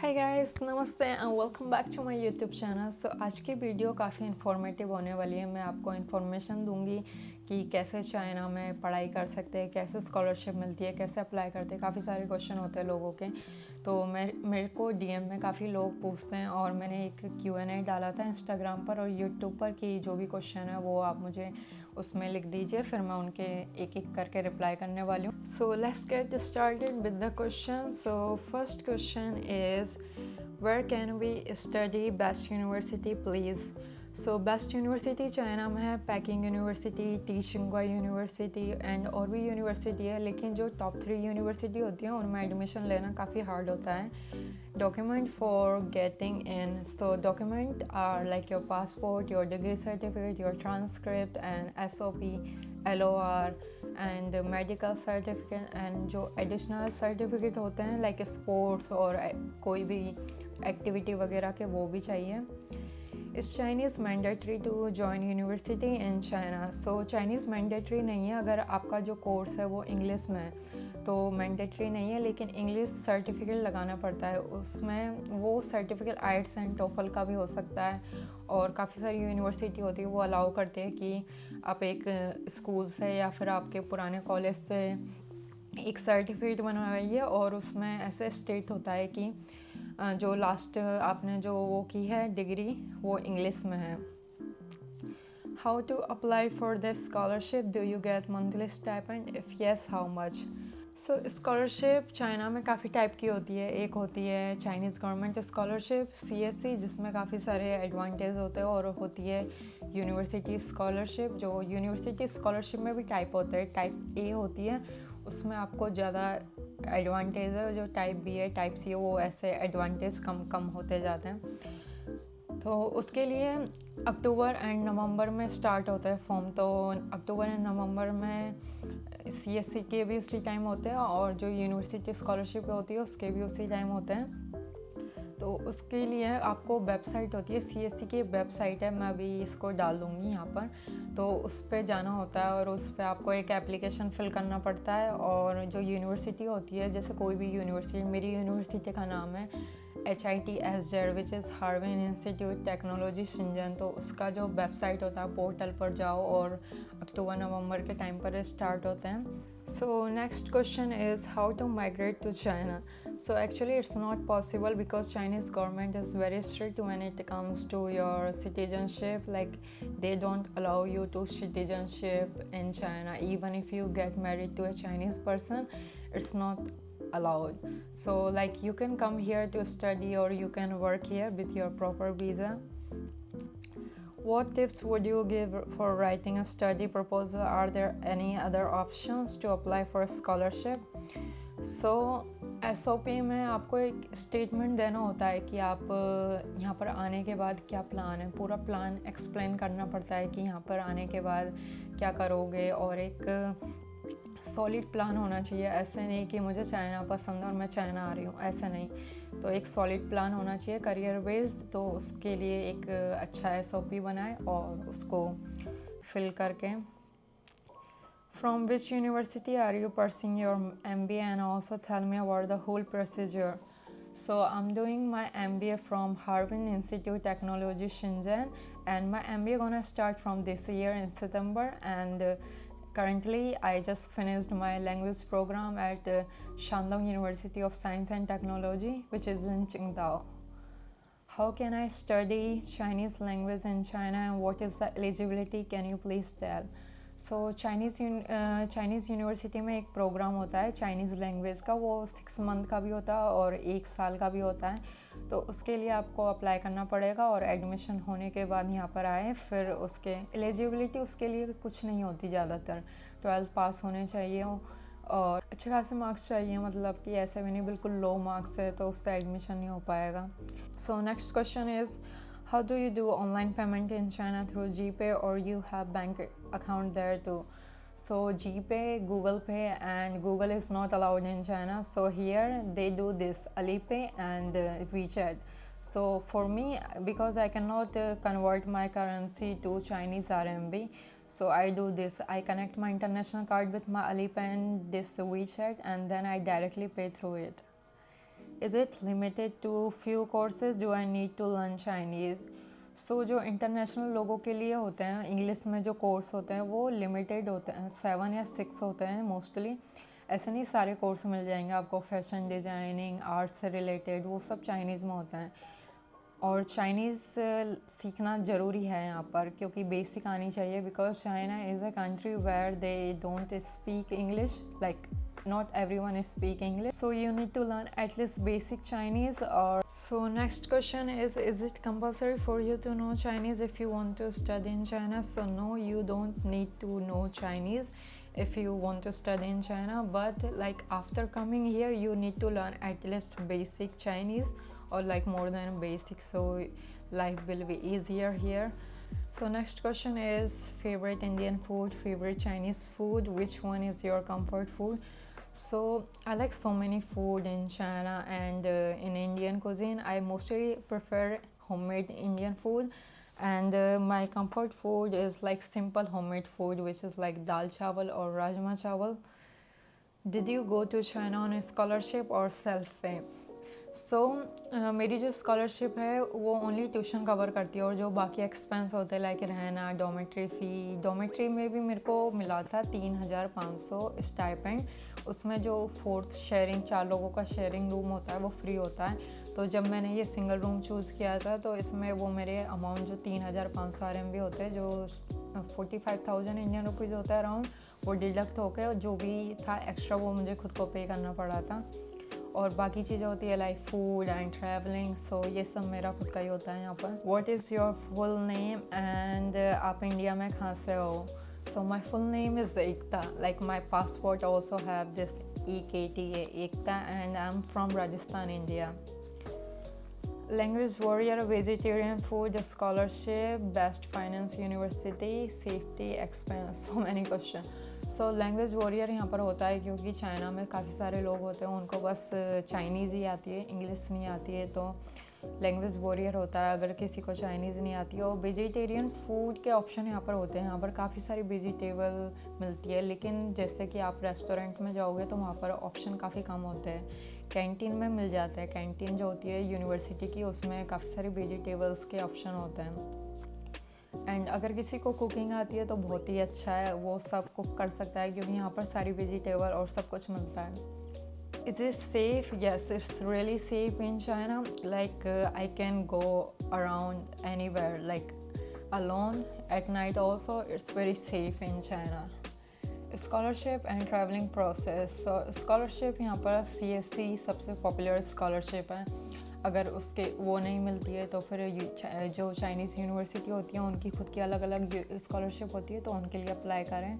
हाय guys, नमस्ते and welcome back to my YouTube channel. So आज की वीडियो काफ़ी इन्फॉर्मेटिव होने वाली है। मैं आपको इन्फॉर्मेशन दूंगी कि कैसे चाइना में पढ़ाई कर सकते हैं, कैसे स्कॉलरशिप मिलती है, कैसे अप्लाई करते हैं। काफ़ी सारे क्वेश्चन होते हैं लोगों के, तो मेरे को डीएम में काफ़ी लोग पूछते हैं और मैंने एक Q&A डाला था इंस्टाग्राम पर और यूट्यूब पर कि जो भी क्वेश्चन है वो आप मुझे उसमें लिख दीजिए, फिर मैं उनके एक एक करके रिप्लाई करने वाली हूँ। So let's get started with the question. So first question is where can we study best university please. So best university China में है Peking university, Tsinghua university and और भी यूनिवर्सिटी है, लेकिन जो टॉप 3 यूनिवर्सिटी होती हैं उनमें एडमिशन लेना काफ़ी हार्ड होता है। Document for getting in. So document are like your passport, your degree certificate, your transcript and SOP, LOR and medical certificate and जो additional certificate होते हैं like sports और कोई भी एक्टिविटी वगैरह के वो भी चाहिए। Is Chinese mandatory to join university in China. So Chinese mandatory नहीं है अगर आपका जो कोर्स है वो इंग्लिश में है तो मैंडेटरी नहीं है, लेकिन इंग्लिश सर्टिफिकेट लगाना पड़ता है। उसमें वो सर्टिफिकेट आइट्स एंड टोफल का भी हो सकता है और काफ़ी सारी यूनिवर्सिटी होती है वो अलाउ करते हैं कि आप एक स्कूल से या फिर आपके पुराने कॉलेज से एक सर्टिफिकेट बनवाइए और उसमें ऐसे स्टेट होता है कि जो लास्ट आपने जो वो की है डिग्री वो इंग्लिश में है। How to apply for this scholarship, do you get monthly stipend, if yes how much. So scholarship China में काफ़ी टाइप की होती है। एक होती है चाइनीज़ गवर्नमेंट स्कॉलरशिप CSC, जिसमें काफ़ी सारे एडवांटेज होते हैं, और होती है यूनिवर्सिटी स्कॉलरशिप। जो यूनिवर्सिटी स्कॉलरशिप में भी टाइप होते हैं। टाइप A होती है, उसमें आपको ज़्यादा एडवांटेज है। जो टाइप B है, टाइप C है, वो ऐसे एडवांटेज कम कम होते जाते हैं। तो उसके लिए अक्टूबर एंड नवंबर में स्टार्ट होता है फॉर्म। तो अक्टूबर एंड नवंबर में CSC के भी उसी टाइम होते हैं और जो यूनिवर्सिटी स्कॉलरशिप होती है उसके भी उसी टाइम होते हैं। तो उसके लिए आपको वेबसाइट होती है, CSC की वेबसाइट है, मैं अभी इसको डाल दूँगी यहाँ पर। तो उस पर जाना होता है और उस पर आपको एक एप्लीकेशन फ़िल करना पड़ता है। और जो यूनिवर्सिटी होती है, जैसे कोई भी यूनिवर्सिटी, मेरी यूनिवर्सिटी का नाम है HITSZ which is Harvin institute technology Shinjan. तो उसका जो वेबसाइट होता है पोर्टल पर जाओ और अक्टूबर नवंबर के टाइम पर स्टार्ट होते हैं। So next question is how to migrate to China. So actually it's not possible because Chinese government is very strict when it comes to your citizenship. Like they don't allow you to citizenship in China. Even if you get married to a Chinese person, it's not allowed. So like you can come here to study or you can work here with your proper visa. What tips would you give for writing a study proposal? Are there any other options to apply for a scholarship? So SOP में आपको एक statement देना होता है कि आप यहाँ पर आने के बाद क्या प्लान है। पूरा प्लान एक्सप्लेन करना पड़ता है कि यहाँ पर आने के बाद क्या करोगे, और एक सॉलिड प्लान होना चाहिए। ऐसे नहीं कि मुझे चाइना पसंद है और मैं चाइना आ रही हूँ, ऐसे नहीं। तो एक सॉलिड प्लान होना चाहिए करियर बेस्ड। तो उसके लिए एक अच्छा SOP बनाए और उसको फिल करके। From which university are you pursuing your MBA, and also tell me about the whole procedure. So I'm doing my MBA from Harbin Institute Technology Shenzhen, and my MBA gonna start from this year in September. And currently I just finished my language program at Shandong University of Science and Technology, which is in Qingdao. How can I study Chinese language in China, and what is the eligibility? Can you please tell? So Chinese university में एक programme होता है Chinese language का, वो 6 month का भी होता है और 1 साल का भी होता है। तो उसके लिए आपको अप्लाई करना पड़ेगा और एडमिशन होने के बाद यहाँ पर आए। फिर उसके एलिजिबिलिटी उसके लिए कुछ नहीं होती ज़्यादातर, 12th पास होने चाहिए और अच्छे खासे मार्क्स चाहिए, मतलब कि ऐसे भी नहीं बिल्कुल लो मार्क्स है तो उससे एडमिशन नहीं हो पाएगा। सो next question is how do you do online payment in China through GPay, or you have bank account there too? So GPay, Google Pay, and Google is not allowed in China. So here they do this Alipay and WeChat. So for me, because I cannot convert my currency to Chinese RMB, so I do this. I connect my international card with my Alipay and this WeChat, and then I directly pay through it. Is it limited to few courses do I need to learn Chinese? So जो international लोगों के लिए होते हैं English में जो course होते हैं वो लिमिटेड होते हैं, 7 या 6 होते हैं मोस्टली। ऐसे नहीं सारे कोर्स मिल जाएंगे आपको, फैशन डिज़ाइनिंग, आर्ट से रिलेटेड, वो सब चाइनीज़ में होते हैं। और चाइनीज़ सीखना ज़रूरी है यहाँ पर, क्योंकि बेसिक आनी चाहिए, because China is a country where they don't speak English, like not everyone is speak English, so you need to learn at least basic Chinese. Or so next question is it compulsory for you to know Chinese if you want to study in China? So no, you don't need to know Chinese if you want to study in China, but like after coming here you need to learn at least basic Chinese, or like more than basic, so life will be easier here. So next question is favorite Indian food, favorite Chinese food, which one is your comfort food? So I like so many food in China and in Indian cuisine. I mostly prefer homemade Indian food, and my comfort food is like simple homemade food, which is like dal chawal or rajma chawal. Did you go to China on a scholarship or self-pay? सो मेरी जो scholarship है वो only tuition cover करती है, और जो बाकी expense होते हैं लाइक रहना, डोमेट्री फ़ी, डोमेट्री में भी मेरे को मिला था 3,500 स्टाइपेंड। उसमें जो फोर्थ शेयरिंग, 4 लोगों का शेयरिंग रूम होता है वो फ्री होता है। तो जब मैंने ये सिंगल रूम चूज़ किया था तो इसमें वो मेरे अमाउंट जो 3,500 RMB होते हैं, जो 45,000 इंडियन रुपीज़ होता है अराउंड, वो डिडक्ट होकर जो भी था एक्स्ट्रा वो मुझे खुद को पे करना पड़ा था। और बाकी चीज़ें होती है लाइक फूड एंड ट्रैवलिंग, सो ये सब मेरा खुद का ही होता है यहाँ पर। What is your full name and आप इंडिया में कहाँ से हो? So my full name is Ekta, like my passport also have this EKTA, Ekta, and I am from Rajasthan, India. Language warrior, vegetarian food, scholarship, best finance university, safety, expense, so many questions. So language warrior यहाँ पर होता है क्योंकि China में काफ़ी सारे लोग होते हैं उनको बस चाइनीज़ ही आती है, इंग्लिश नहीं आती है, तो लैंग्वेज वॉरियर होता है अगर किसी को चाइनीज़ नहीं आती है। और वेजिटेरियन फूड के ऑप्शन यहाँ पर होते हैं, यहाँ पर काफ़ी सारी वेजिटेबल मिलती है, लेकिन जैसे कि आप रेस्टोरेंट में जाओगे तो वहाँ पर ऑप्शन काफ़ी कम होते हैं। कैंटीन में मिल जाता है, कैंटीन जो होती है यूनिवर्सिटी की उसमें काफ़ी सारे वेजिटेबल्स के ऑप्शन होते हैं। एंड अगर किसी को कुकिंग आती है तो बहुत ही अच्छा है, वो सब कुक कर सकता है क्योंकि यहाँ पर सारी वेजिटेबल और सब कुछ मिलता है। Is it safe? Yes, it's really safe in China. Like I can go around anywhere, like alone at night also. It's very safe in China. Scholarship and traveling process. So scholarship यहाँ पर CSC सबसे popular scholarship है। अगर उसके वो नहीं मिलती है तो फिर जो चाइनीज़ यूनिवर्सिटी होती है उनकी खुद की अलग अलग स्कॉलरशिप होती है, तो उनके लिए अप्लाई करें।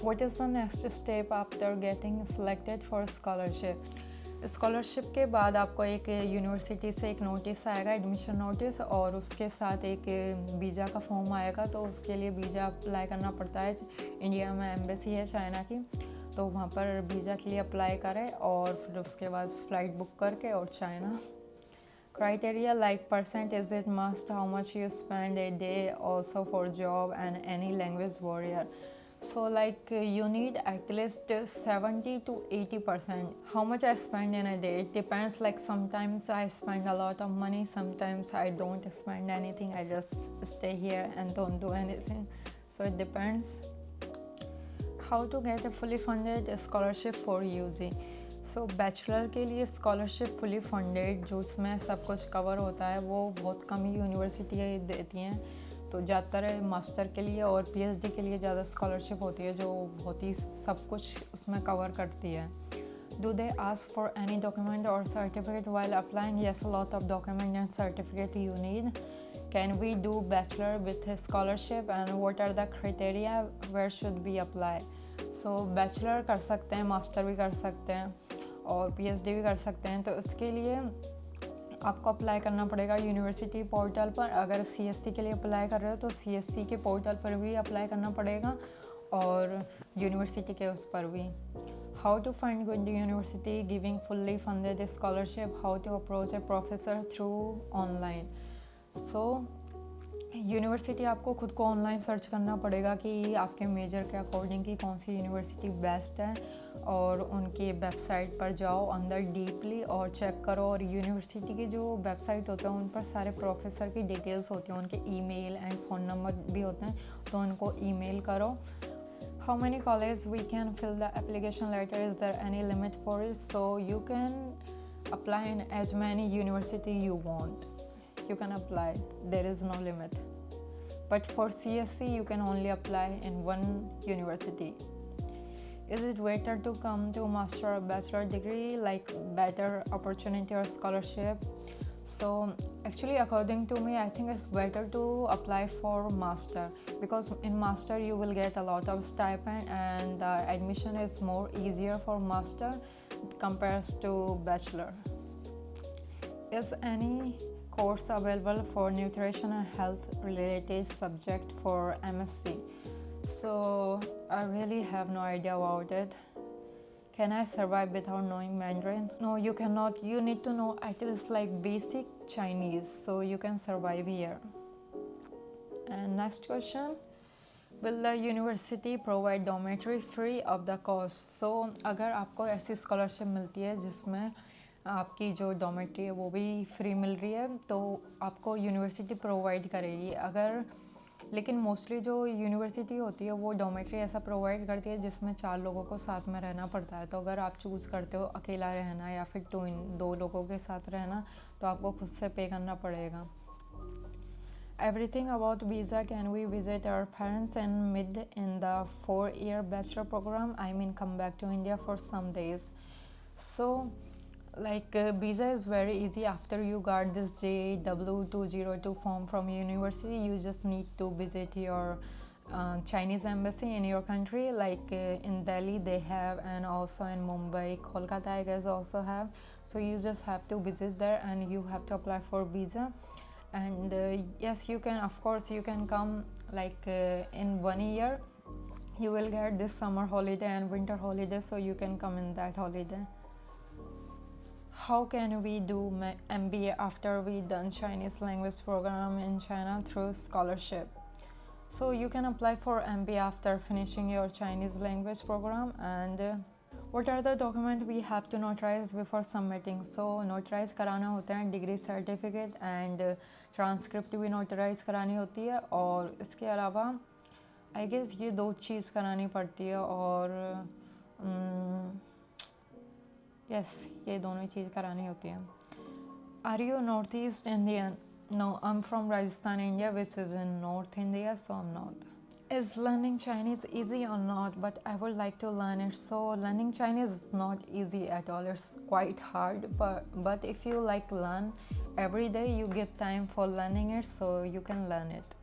What is the next step after getting selected for scholarship? Scholarship के बाद आपको एक यूनिवर्सिटी से एक नोटिस आएगा, एडमिशन नोटिस, और उसके साथ एक वीज़ा का फॉर्म आएगा, तो उसके लिए वीज़ा अप्लाई करना पड़ता है। इंडिया में एम्बेसी है चाइना की, तो वहाँ पर वीज़ा के लिए अप्लाई करें और फिर उसके बाद फ़्लाइट बुक करके और China. Criteria like percent, is it must, how much you spend a day, also for job and any language warrior. So like you need at least 70 to 80%. How much I spend in a day, it depends. Like sometimes I spend a lot of money, sometimes I don't spend anything, I just stay here and don't do anything, so it depends. How to get a fully funded scholarship for UG? So bachelor के लिए scholarship fully funded जो इसमें सब कुछ cover होता है वो बहुत कम ही यूनिवर्सिटी देती हैं, तो ज़्यादातर मास्टर के लिए और PhD के लिए ज़्यादा स्कॉलरशिप होती है जो बहुत ही सब कुछ उसमें कवर करती है। Do they ask for any document और certificate while applying? Yes, a lot of document and certificate you need. Can we do bachelor with scholarship and what are the criteria where should be apply? So bachelor कर सकते हैं, master भी कर सकते हैं और PhD भी कर सकते हैं। तो इसके लिए आपको अप्लाई करना पड़ेगा यूनिवर्सिटी पोर्टल पर। अगर CSC के लिए अप्लाई कर रहे हो तो CSC के पोर्टल पर भी अप्लाई करना पड़ेगा और यूनिवर्सिटी के उस पर भी। How to find good university giving fully funded scholarship? How to approach a professor through online? So university आपको खुद को ऑनलाइन सर्च करना पड़ेगा कि आपके मेजर के अकॉर्डिंग कि कौन सी यूनिवर्सिटी बेस्ट है, और उनकी वेबसाइट पर जाओ अंदर डीपली और चेक करो। और यूनिवर्सिटी की जो वेबसाइट होते हैं उन पर सारे प्रोफेसर की डिटेल्स होती हैं, उनके ईमेल एंड फ़ोन नंबर भी होते हैं, तो उनको ईमेल करो। How many colleges we can fill the application letter? Is there any limit for it? So you can apply in as many university you want. You can apply. There is no limit. But for CSC, you can only apply in one university. Is it better to come to master or bachelor degree, like better opportunity or scholarship? So actually, according to me, I think it's better to apply for master, because in master you will get a lot of stipend, and the admission is more easier for master compared to bachelor. Is any course available for nutrition and health related subject for MSc? So I really have no idea about it. Can I survive without knowing Mandarin? No, you cannot. You need to know at least like basic Chinese, so you can survive here. And next question, will the university provide dormitory free of the cost? So अगर आपको ऐसी scholarship मिलती है जिसमें आपकी जो dormitory है वो भी फ्री मिल रही है, तो आपको यूनिवर्सिटी प्रोवाइड करेगी। अगर लेकिन मोस्टली जो यूनिवर्सिटी होती है वो डॉर्मेट्री ऐसा प्रोवाइड करती है जिसमें 4 लोगों को साथ में रहना पड़ता है, तो अगर आप चूज़ करते हो अकेला रहना या फिर 2 लोगों के साथ रहना, तो आपको खुद से पे करना पड़ेगा। Everything about visa. Can we visit our parents and mid in the 4-year bachelor program? I mean, come back to India for some days. So visa is very easy. After you got this JW202 form from university, you just need to visit your Chinese embassy in your country. In Delhi they have, and also in Mumbai, Kolkata I guess also have. So you just have to visit there and you have to apply for visa. And yes, you can, of course you can come in 1 year. You will get this summer holiday and winter holiday, so you can come in that holiday. How can we do MBA after we done Chinese language program in China through scholarship? So you can apply for MBA after finishing your Chinese language program. And what are the documents we have to notarize before submitting? So notarize कराना होता है degree certificate and transcript भी notarise करानी होती है, और इसके अलावा आई गेस ये 2 चीज़ करानी पड़ती है, और यस ये दोनों चीज़ करानी होती है। Are you North East Indian? No, I am from Rajasthan India which is in North India, so I am not. Is learning Chinese easy or not? But I would like to learn it. So learning Chinese is not easy at all. It's quite hard. But if you learn every day, you give time for learning it, so you can learn it.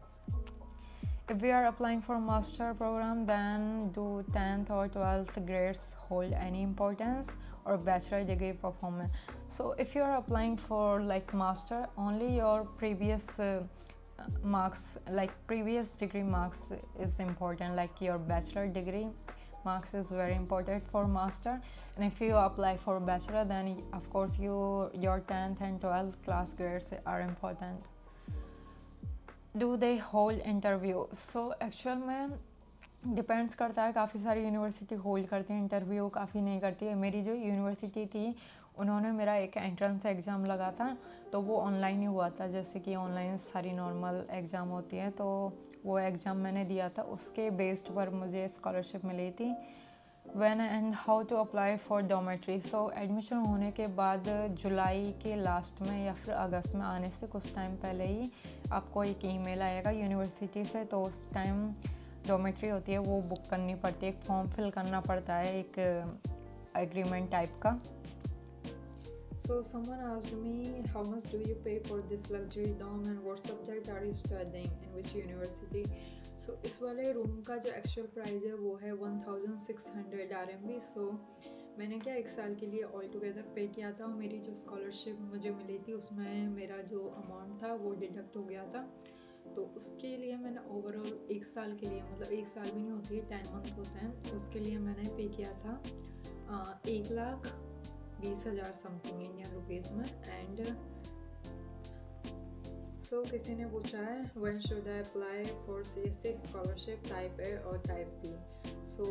If we are applying for master program, then do 10th or 12th grades hold any importance, or bachelor degree performance? So if you are applying for master, only your previous marks, previous degree marks is important, like your bachelor degree marks is very important for master. And if you apply for bachelor, then of course your 10th and 12th class grades are important. Do they hold interview? So actual में depends करता है, काफ़ी सारी university hold करती हैं interview, काफ़ी नहीं करती है। मेरी जो यूनिवर्सिटी थी उन्होंने मेरा एक एंट्रेंस एग्ज़ाम लगा था, तो वो ऑनलाइन ही हुआ था, जैसे कि ऑनलाइन सारी नॉर्मल एग्ज़ाम होती है, तो वो एग्ज़ाम मैंने दिया था, उसके बेस्ड पर मुझे स्कॉलरशिप मिली थी। When and how to apply for dormitory? So admission होने के बाद जुलाई के लास्ट में या फिर अगस्त में आने से कुछ टाइम पहले ही आपको एक ईमेल आएगा यूनिवर्सिटी से, तो उस टाइम डॉर्मेट्री होती है वो बुक करनी पड़ती है, एक फॉर्म फिल करना पड़ता है, एक एग्रीमेंट टाइप का। So someone asked me, how much do you pay for this luxury dorm and what subject are you studying in which university? So इस वाले रूम का जो एक्चुअल प्राइस है वो है 1600 RMB। सो मैंने क्या 1 साल के लिए ऑल टुगेदर पे किया था, और मेरी जो स्कॉलरशिप मुझे मिली थी उसमें मेरा जो अमाउंट था वो डिडक्ट हो गया था, तो उसके लिए मैंने ओवरऑल 1 साल के लिए, मतलब 1 साल भी नहीं होती है, 10 मंथ होता है, उसके लिए मैंने पे किया था 1,20,000 समथिंग इंडियन रुपीज़ में। एंड सो किसी ने पूछा है when should I apply for CSC scholarship type A और टाइप बी। सो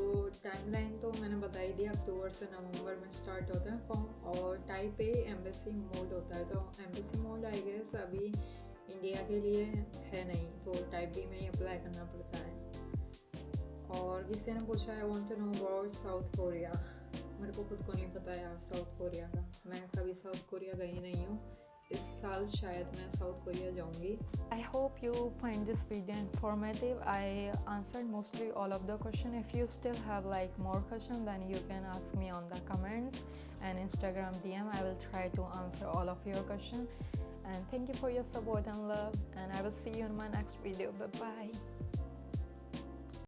टाइमलाइन तो मैंने बता ही दिया, अक्टूबर से नवंबर में स्टार्ट होता है फॉर्म। और टाइप ए एम्बेसी मोड होता है, तो एम्बेसी मोड आई गेस अभी इंडिया के लिए है नहीं, तो टाइप बी में ही अप्लाई करना पड़ता है। और किसी ने पूछा है want to know about South Korea. मेरे को खुद को नहीं पता यार साउथ कोरिया का, मैं कभी साउथ कोरिया गई नहीं हूँ। इस साल शायद मैं साउथ कोरिया जाऊंगी। I hope you find this video informative. I answered mostly all of the question. If you still have like more question, then you can ask me on the comments and Instagram DM. I will try to answer all of your question. And thank you for your support and love. And I will see you in my next video. Bye bye.